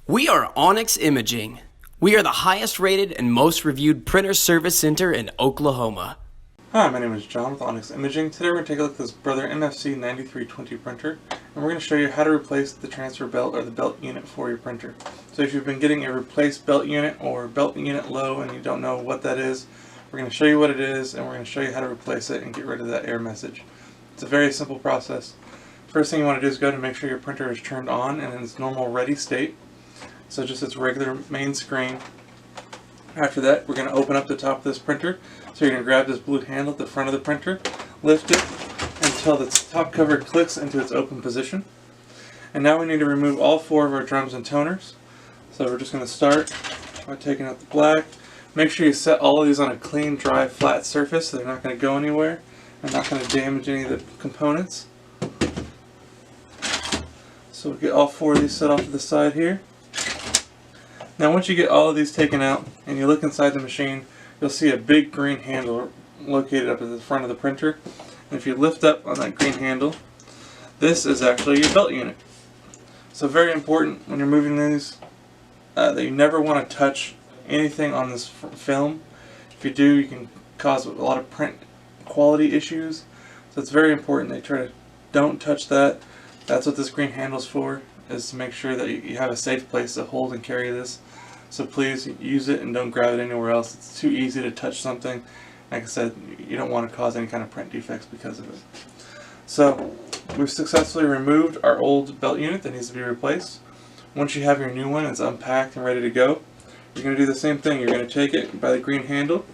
We are Onyx Imaging. We are the highest rated and most reviewed printer service center in Oklahoma. Hi, my name is John with Onyx Imaging. Today we're going to take a look at this Brother MFC 9320 printer, and we're going to show you how to replace the transfer belt or the belt unit for your printer. So if you've been getting a replaced belt unit or belt unit low and you don't know what that is, we're going to show you what it is and we're going to show you how to replace it and get rid of that error message. It's a very simple process. First thing you want to do is go to make sure your printer is turned on and in its normal ready state. So just its regular main screen. After that, we're going to open up the top of this printer. So you're going to grab this blue handle at the front of the printer, lift it until the top cover clicks into its open position. And now we need to remove all four of our drums and toners. So we're just going to start by taking out the black. Make sure you set all of these on a clean, dry, flat surface so they're not going to go anywhere and not going to damage any of the components. So we'll get all four of these set off to the side here. Now once you get all of these taken out and you look inside the machine, you'll see a big green handle located up at the front of the printer. And if you lift up on that green handle, this is actually your belt unit. So very important when you're moving these that you never want to touch anything on this film. If you do, you can cause a lot of print quality issues. So it's very important that you try to don't touch that. That's what this green handle is for, is to make sure that you have a safe place to hold and carry this. So please use it and don't grab it anywhere else. It's too easy to touch something. Like I said, you don't want to cause any kind of print defects because of it. So we've successfully removed our old belt unit that needs to be replaced. Once you have your new one, it's unpacked and ready to go. You're going to do the same thing. You're going to take it by the green handle.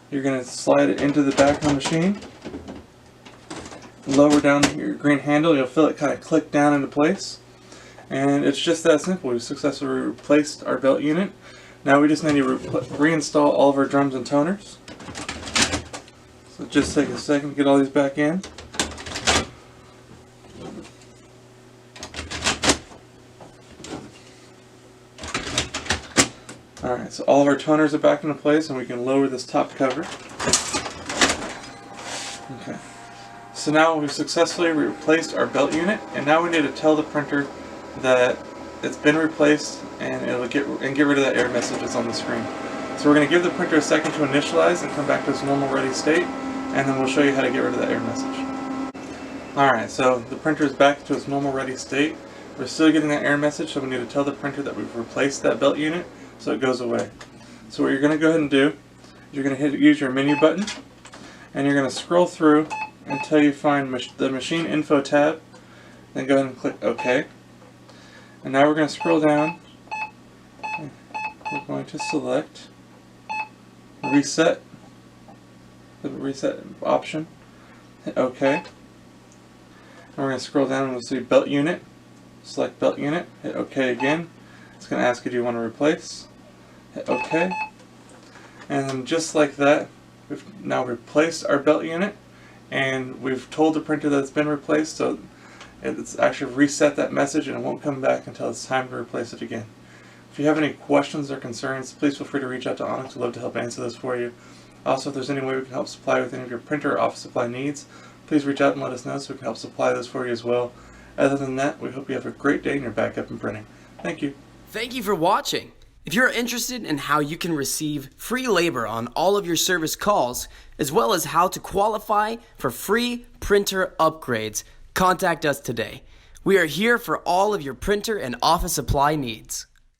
You're going to slide it into the back of the machine. Lower down your green handle, you'll feel it kind of click down into place. And it's just that simple. We've successfully replaced our belt unit. Now we just need to reinstall all of our drums and toners. So just take a second to get all these back in. Alright, so all of our toners are back into place and we can lower this top cover. Okay. So now we've successfully replaced our belt unit, and now we need to tell the printer that it's been replaced and it'll get rid of that error message that's on the screen. So we're going to give the printer a second to initialize and come back to its normal ready state, and then we'll show you how to get rid of that error message. Alright, so the printer is back to its normal ready state. We're still getting that error message, so we need to tell the printer that we've replaced that belt unit so it goes away. So what you're going to go ahead and do is you're going to use your menu button, and you're going to scroll through until you find the machine info tab. Then go ahead and click OK. And now we're going to scroll down. We're going to select reset, the reset option. Hit OK. And we're going to scroll down and we'll see belt unit. Select belt unit. Hit OK again. It's going to ask you, do you want to replace? Hit OK. And then just like that, we've now replaced our belt unit. And we've told the printer that it's been replaced, so it's actually reset that message and it won't come back until it's time to replace it again. If you have any questions or concerns, please feel free to reach out to Onyx. We'd love to help answer those for you. Also, if there's any way we can help supply with any of your printer or office supply needs, please reach out and let us know so we can help supply those for you as well. Other than that, we hope you have a great day in your backup and printing. Thank you. Thank you for watching. If you're interested in how you can receive free labor on all of your service calls, as well as how to qualify for free printer upgrades, contact us today. We are here for all of your printer and office supply needs.